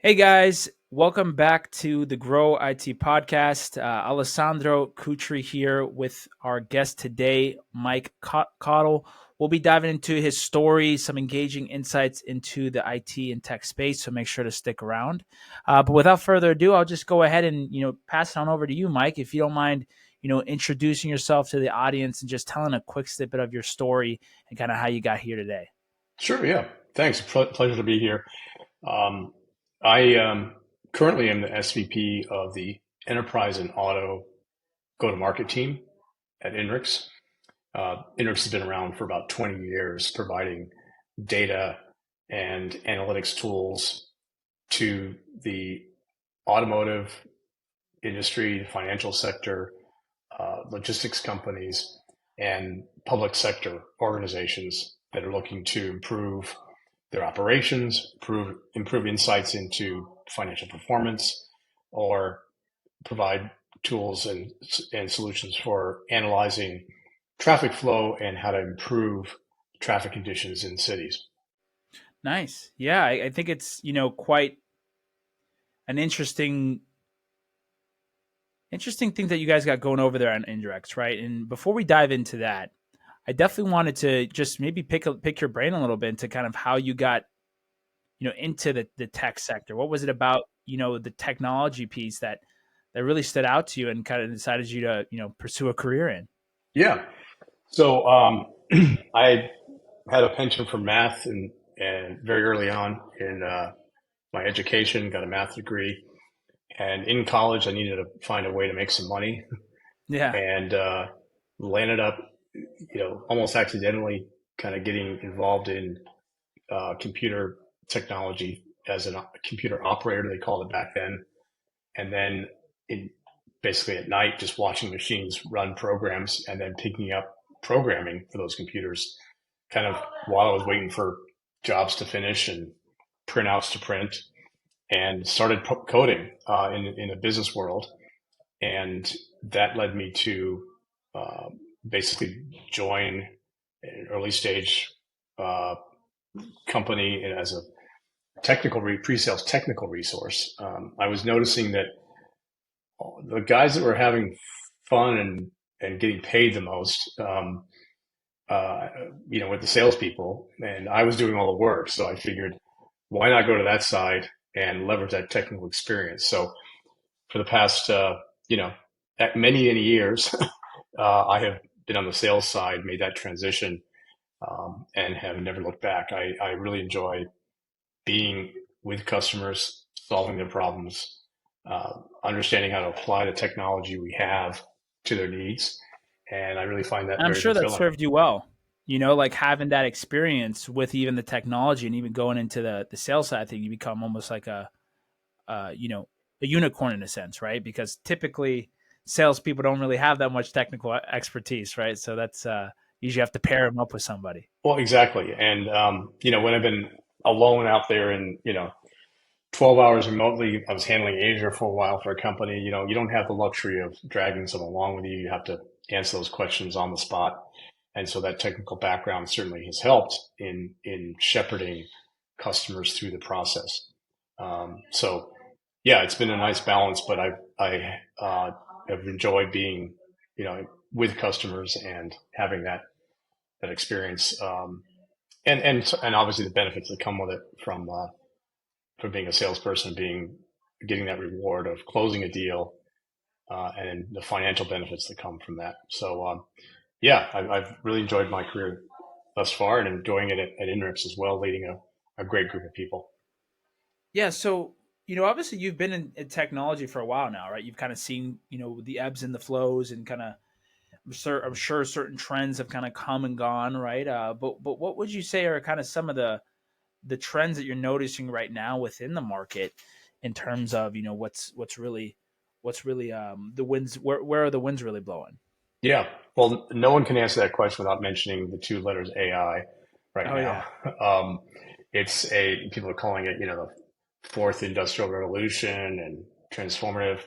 Hey guys, welcome back to the Grow IT podcast. Alessandro Cutri here with our guest today, Mike Cottle. We'll be diving into his story, some engaging insights into the IT and tech space. So make sure to stick around. But without further ado, I'll just go ahead and pass it on over to you, Mike, if you don't mind. Introducing yourself to the audience and just telling a quick snippet of your story and kind of how you got here today. Sure, yeah. Thanks. Pleasure to be here. Um, I currently am the SVP of the Enterprise and Auto go-to-market team at INRIX. INRIX has been around for about 20 years, providing data and analytics tools to the automotive industry, financial sector, logistics companies, and public sector organizations that are looking to improve their operations, improve insights into financial performance, or provide tools and solutions for analyzing traffic flow and how to improve traffic conditions in cities. Nice. Yeah, I think it's, quite an interesting thing that you guys got going over there on INRIX, right? And before we dive into that, I definitely wanted to just maybe pick your brain a little bit into kind of how you got, into the tech sector. What was it about, the technology piece that really stood out to you and kind of decided you to, pursue a career in? Yeah. So I had a penchant for math and very early on in my education, got a math degree. And in college, I needed to find a way to make some money Yeah. and landed up, almost accidentally kind of getting involved in computer technology as a computer operator, they called it back then. And then in, basically at night, just watching machines run programs and then picking up programming for those computers kind of while I was waiting for jobs to finish and printouts to print and started coding in the business world. And that led me to uh, basically join an early stage uh, company as a pre-sales technical resource. I was noticing that the guys that were having fun and getting paid the most, uh, with the salespeople, and I was doing all the work. So I figured, why not go to that side and leverage that technical experience? So for the past, many years, I have been on the sales side, made that transition, and have never looked back. I really enjoy being with customers, solving their problems, understanding how to apply the technology we have to their needs. And I really find that And I'm very sure that fulfilling. served you well. Like having that experience with even the technology and even going into the sales side thing, you become almost like uh, you know, a unicorn in a sense, right? Because typically salespeople don't really have that much technical expertise, right? So that's usually have to pair them up with somebody. Well, exactly. And, when I've been alone out there and, 12 hours remotely, I was handling Asia for a while for a company. You don't have the luxury of dragging someone along with you. You have to answer those questions on the spot. And so that technical background certainly has helped in shepherding customers through the process. So yeah, it's been a nice balance, but I have enjoyed being, with customers and having that experience, and obviously the benefits that come with it from being a salesperson, getting that reward of closing a deal, and the financial benefits that come from that. So yeah, I've really enjoyed my career thus far and enjoying it at INRIX as well, leading a great group of people. Yeah. So, obviously you've been in technology for a while now, right? You've kind of seen, the ebbs and the flows and kind of, I'm sure certain trends have kind of come and gone, right? But what would you say are kind of some of the trends that you're noticing right now within the market in terms of what's really the winds, where are the winds really blowing? Yeah, well, no one can answer that question without mentioning the two letters AI right Oh now. yeah. Um, people are calling it, the fourth industrial revolution and transformative.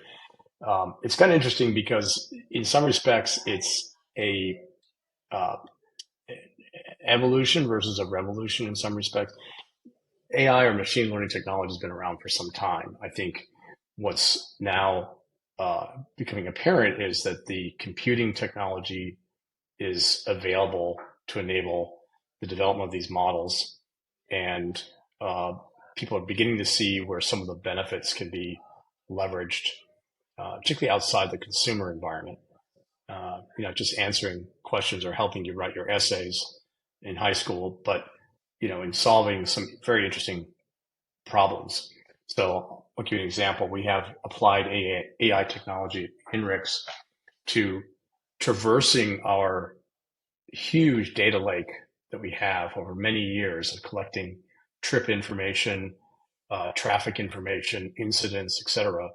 It's kind of interesting because in some respects it's a uh, evolution versus a revolution in some respects. AI or machine learning technology has been around for some time. I think what's now becoming apparent is that the computing technology is available to enable the development of these models, and uh, people are beginning to see where some of the benefits can be leveraged, particularly outside the consumer environment. Just answering questions or helping you write your essays in high school, but in solving some very interesting problems. So I'll give you an example. We have applied AI technology at INRIX to traversing our huge data lake that we have over many years of collecting trip information, traffic information, incidents, etc.,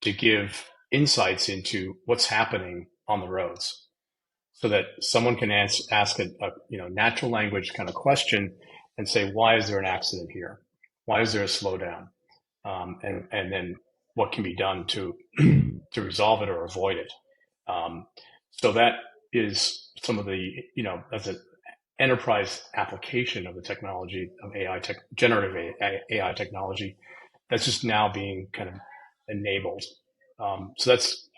to give insights into what's happening on the roads, so that someone can ask a natural language kind of question and say, why is there an accident here? Why is there a slowdown? And then what can be done to to resolve it or avoid it? So that is some of the, as an enterprise application of the technology of generative AI technology that's just now being kind of enabled. So that's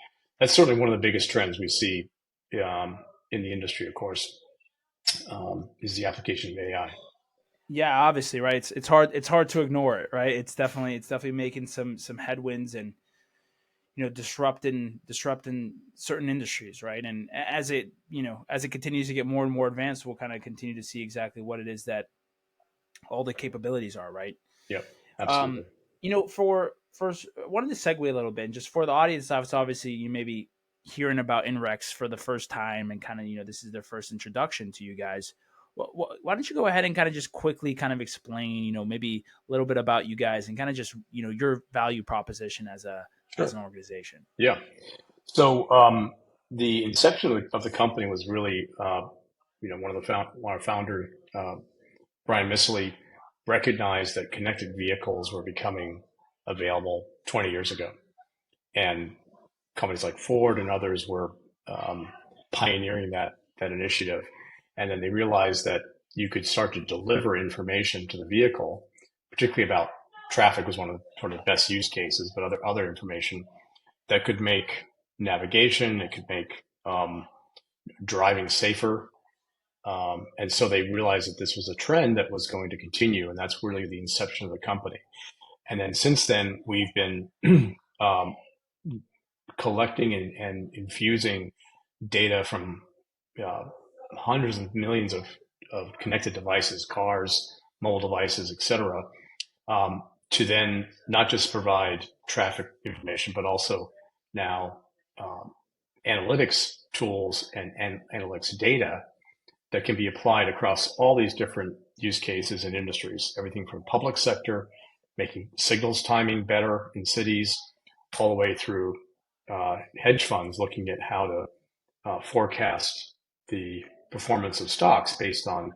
certainly one of the biggest trends we see um, in the industry, of course, is the application of AI. Yeah, obviously, right. It's hard to ignore it, right? It's definitely making some headwinds and disrupting certain industries, right? And as it continues to get more and more advanced, we'll kind of continue to see exactly what it is that all the capabilities are, right? Yep, Um, absolutely. for first, wanted to segue a little bit, and just for the audience, obviously, you may be hearing about INREX for the first time, and kind of this is their first introduction to you guys. Why don't you go ahead and kind of just quickly kind of explain, maybe a little bit about you guys and kind of just your value proposition as Sure. an organization. Yeah. So the inception of the company was really, one of our founder, Brian Missley, recognized that connected vehicles were becoming available 20 years ago, and companies like Ford and others were um, pioneering that initiative. And then they realized that you could start to deliver information to the vehicle, particularly about traffic was one of the sort of best use cases, but other information that could make navigation, it could make driving safer. And so they realized that this was a trend that was going to continue, and that's really the inception of the company. And then since then, we've been um, collecting and infusing data from uh, hundreds of millions of connected devices, cars, mobile devices, etc., to then not just provide traffic information, but also now um, analytics tools and analytics data that can be applied across all these different use cases and industries, everything from public sector, making signals timing better in cities, all the way through hedge funds looking at how to forecast the performance of stocks based on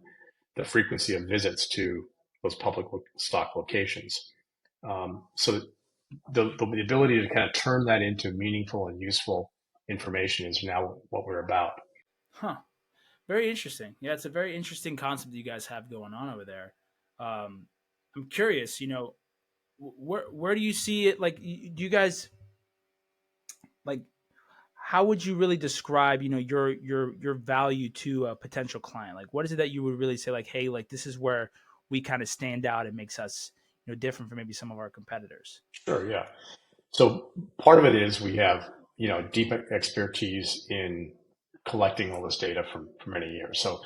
the frequency of visits to those public stock locations. So the ability to kind of turn that into meaningful and useful information is now what we're about. Huh. Very interesting. Yeah, it's a very interesting concept that you guys have going on over there. I'm curious, where do you see it? Like, do you guys like? How would you really describe, your value to a potential client? Like, what is it that you would really say, like, hey, like this is where we kind of stand out and makes us, different from maybe some of our competitors? Sure, yeah. So part of it is we have, deep expertise in collecting all this data for many years. So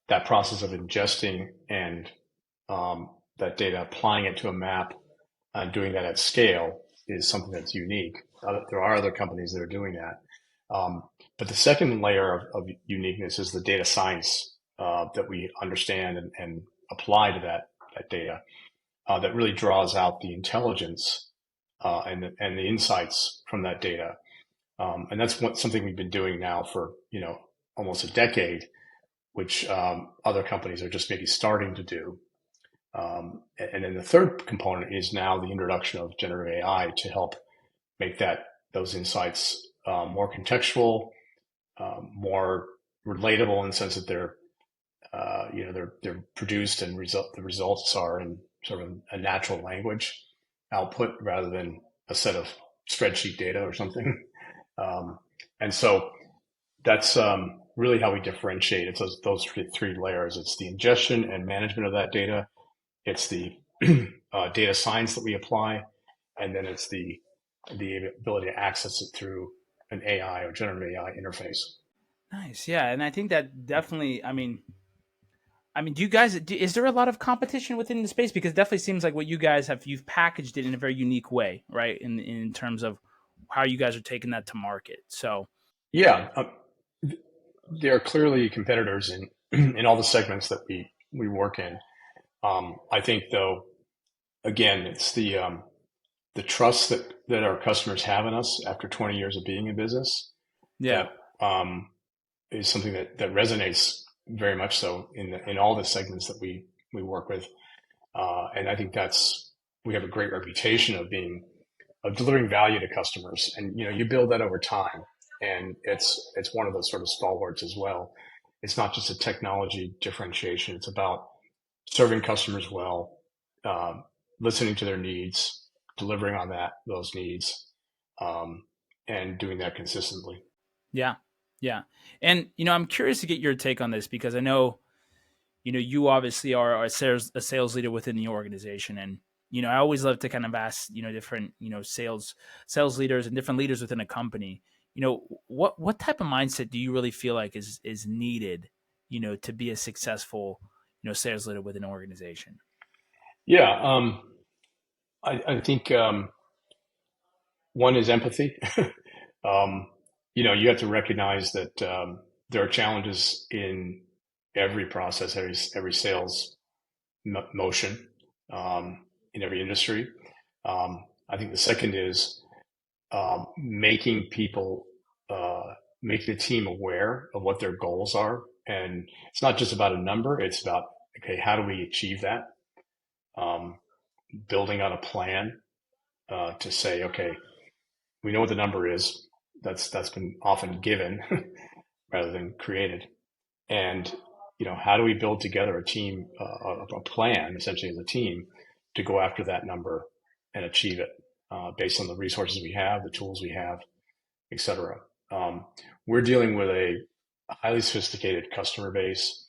that process of ingesting and that data, applying it to a map, doing that at scale is something that's unique. There are other companies that are doing that. But the second layer of uniqueness is the data science that we understand and apply to that data that really draws out the intelligence and the insights from that data. And that's something we've been doing now for almost a decade, which other companies are just maybe starting to do. And then the third component is now the introduction of generative AI to help make those insights more contextual, more relatable in the sense that they're produced and the results are in sort of a natural language output rather than a set of spreadsheet data or something. Um, and so that's really how we differentiate. It's those three layers. It's the ingestion and management of that data. It's the data science that we apply, and then it's the ability to access it through an AI or generative AI interface. Nice. Yeah, and I think that definitely. Do you guys? Is there a lot of competition within the space? Because it definitely seems like what you guys have, you've packaged it in a very unique way, right? In terms of how you guys are taking that to market. So Yeah, there are clearly competitors in in all the segments that we work in. I think, though, again, it's the trust that our customers have in us after 20 years of being in business yeah, that is something that resonates very much so in all the segments that we work with. And I think that's we have a great reputation of delivering value to customers, and you build that over time, and it's one of those sort of stalwarts as well. It's not just a technology differentiation; it's about serving customers well, um, listening to their needs, delivering on those needs, um, and doing that consistently. yeah, yeah. And I'm curious to get your take on this because I know you obviously are a sales leader within the organization, and I always love to kind of ask different sales leaders and different leaders within a company. What type of mindset do you really feel like is needed to be a successful sales leader within an organization? Yeah, I think one is empathy. um, you have to recognize that there are challenges in every process, every sales motion, in every industry. I think the second is making people, making the team aware of what their goals are, and it's not just about a number. It's about, okay, how do we achieve that? Um, Building on a plan to say, okay, we know what the number is. That's been often given rather than created. And how do we build together a team, a plan, essentially as a team, to go after that number and achieve it based on the resources we have, the tools we have, et cetera. We're dealing with a highly sophisticated customer base.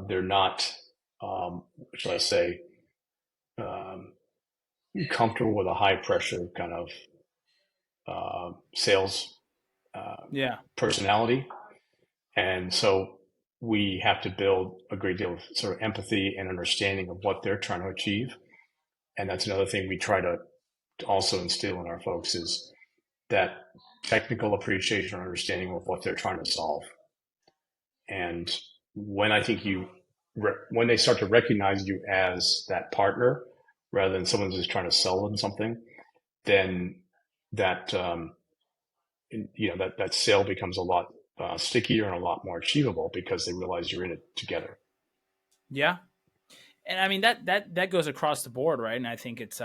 They're not, what should I say, um, comfortable with a high pressure kind of sales uh, Yeah, personality. And so we have to build a great deal of sort of empathy and understanding of what they're trying to achieve. And that's another thing we try to also instill in our folks is that technical appreciation or understanding of what they're trying to solve. And when I think when they start to recognize you as that partner rather than someone who's just trying to sell them something, then that that sale becomes a lot stickier and a lot more achievable because they realize you're in it together. yeah. And I mean that goes across the board, right? And I think it's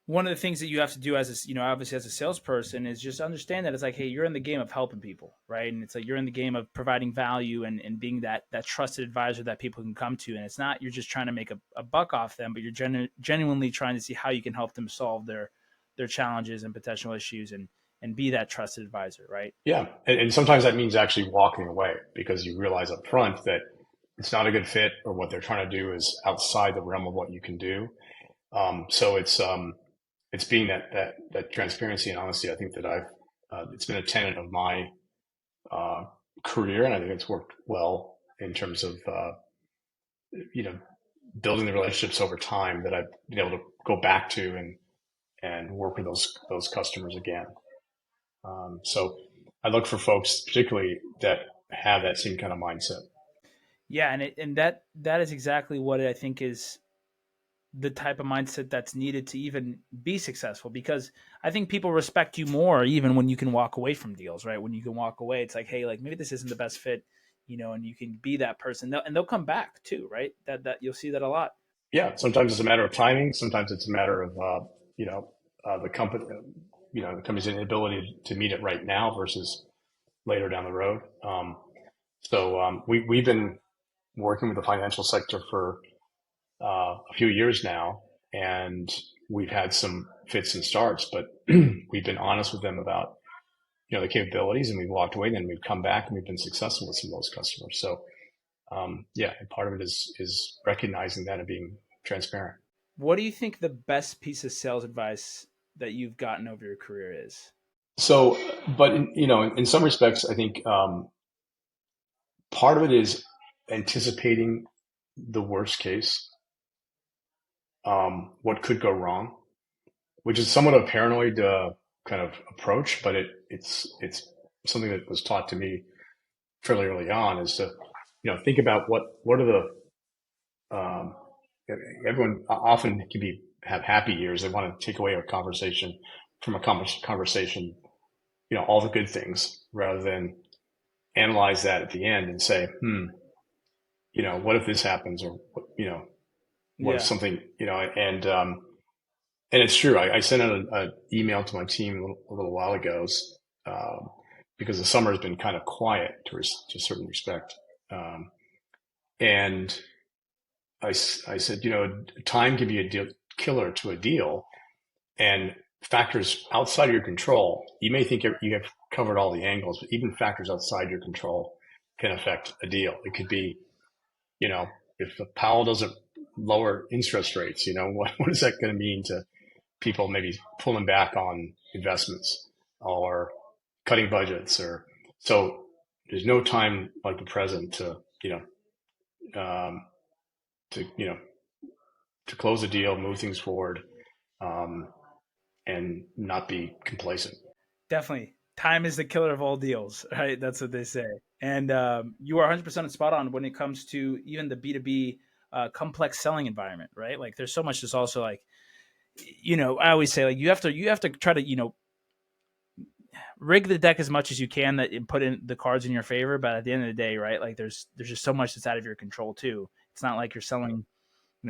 one of the things that you have to do as obviously as a salesperson is just understand that it's like, hey, you're in the game of helping people, right? And it's like you're in the game of providing value and being that trusted advisor that people can come to. And it's not you're just trying to make a buck off them, but you're genuinely trying to see how you can help them solve their challenges and potential issues and be that trusted advisor, right? Yeah, and sometimes that means actually walking away because you realize up front that it's not a good fit or what they're trying to do is outside the realm of what you can do. So it's being that transparency and honesty. I think that it's been a tenet of my uh, career, and I think it's worked well in terms of you know building the relationships over time that I've been able to go back to and work with those customers again. So I look for folks, particularly that have that same kind of mindset. Yeah, and that is exactly what I think is the type of mindset that's needed to even be successful, because I think people respect you more even when you can walk away from deals, right? When you can walk away, it's like, hey, like maybe this isn't the best fit, and you can be that person. And they'll come back too, right? That you'll see that a lot. Yeah, sometimes it's a matter of timing. Sometimes it's a matter of the company, the company's inability to meet it right now versus later down the road. So we've been working with the financial sector for a few years now, and we've had some fits and starts, but we've been honest with them about the capabilities, and we've walked away. Then we've come back and we've been successful with some of those customers. So yeah, and part of it is recognizing that and being transparent. What do you think the best piece of sales advice that you've gotten over your career is? So, but in some respects, I think part of it is anticipating the worst case, what could go wrong, which is somewhat of a paranoid kind of approach, but it's something that was taught to me fairly early on, is to think about what are the everyone often can have happy years. They want to take away a conversation from a conversation, all the good things, rather than analyze that at the end and say, what if this happens, or what if Yeah. something, and it's true. I sent out an email to my team a little while ago, um, because the summer has been kind of quiet to a certain respect. And I said, time can be a killer to a deal, and factors outside of your control. You may think you have covered all the angles, but even factors outside your control can affect a deal. It could be, if Powell doesn't lower interest rates, what is that going to mean to people maybe pulling back on investments or cutting budgets? Or so there's no time like the present to, um, to, to close a deal, move things forward, um, and not be complacent. Definitely. Time is the killer of all deals, right? That's what they say. And you are 100% spot on when it comes to even the B2B complex selling environment, right? Like there's so much that's also like, I always say like you have to try to, rig the deck as much as you can that and put in the cards in your favor. But at the end of the day, right? Like there's just so much that's out of your control too. It's not like you're selling,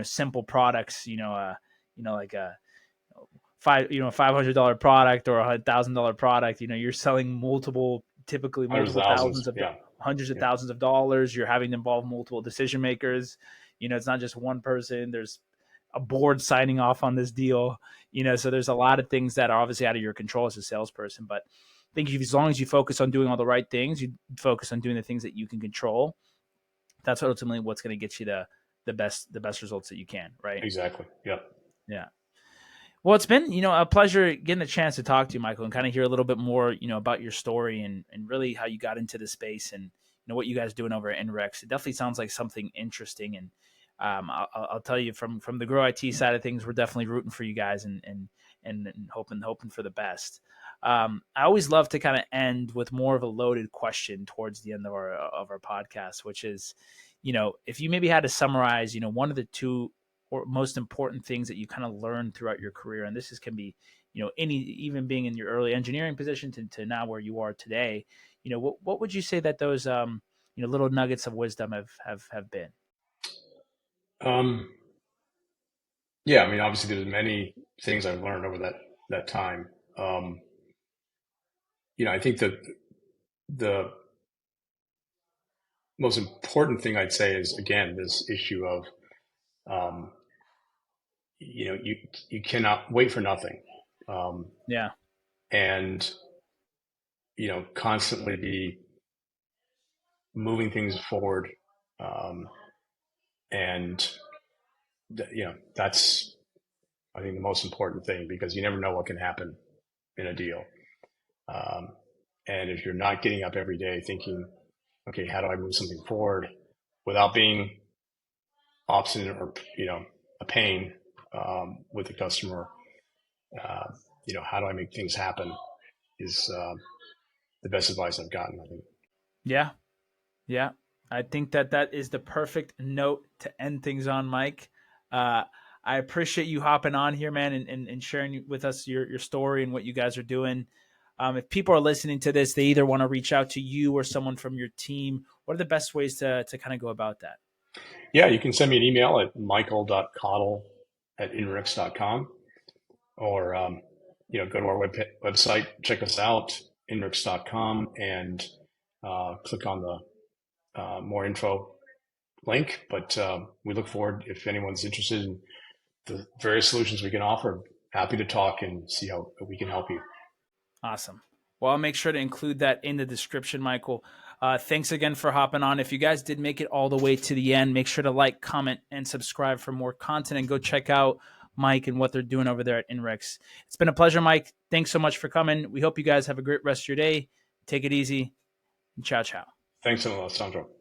simple products, like a $500 product or $1,000 product. You're selling typically Hundreds of multiple thousands. thousands of Yeah. hundreds of Yeah. thousands of dollars. You're having to involve multiple decision makers. It's not just one person. There's a board signing off on this deal. So there's a lot of things that are obviously out of your control as a salesperson. But I think as long as you focus on doing all the right things, you focus on doing the things that you can control. That's ultimately what's going to get you the best results that you can. Right? Exactly. Yeah. Yeah. Well, it's been, a pleasure getting the chance to talk to you, Michael, and kind of hear a little bit more, about your story and really how you got into the space and, what you guys are doing over at INRIX. It definitely sounds like something interesting. And I'll tell you from the Grow IT side of things, we're definitely rooting for you guys and hoping for the best. I always love to kind of end with more of a loaded question towards the end of our podcast, which is, if you maybe had to summarize, one of the two or most important things that you kind of learned throughout your career, and can be, even being in your early engineering position to now where you are today, what would you say that those little nuggets of wisdom have been? Um, yeah. I mean, obviously, there's many things I've learned over that time. Um, I think that the most important thing I'd say is, again, this issue of, um, you cannot wait for nothing, um, Yeah. and constantly be moving things forward, um, and that's, I think, the most important thing, because you never know what can happen in a deal. Um, and if you're not getting up every day thinking, okay, how do I move something forward without being obstinate or, a pain, with the customer, uh, how do I make things happen, is the best advice I've gotten, I think. Yeah. Yeah. I think that is the perfect note to end things on, Mike. Uh, I appreciate you hopping on here, man, and sharing with us your story and what you guys are doing. If people are listening to this, they either want to reach out to you or someone from your team. What are the best ways to kind of go about that? Yeah, you can send me an email at michael.cottle@inrix.com, or, go to our website, check us out, inrix.com, and click on the more info link. But we look forward, if anyone's interested in the various solutions we can offer, happy to talk and see how we can help you. Awesome. Well, I'll make sure to include that in the description, Michael. Thanks again for hopping on. If you guys did make it all the way to the end, make sure to like, comment, and subscribe for more content, and go check out Mike and what they're doing over there at INRIX. It's been a pleasure, Mike. Thanks so much for coming. We hope you guys have a great rest of your day. Take it easy, and ciao, ciao. Thanks so much, Alessandro.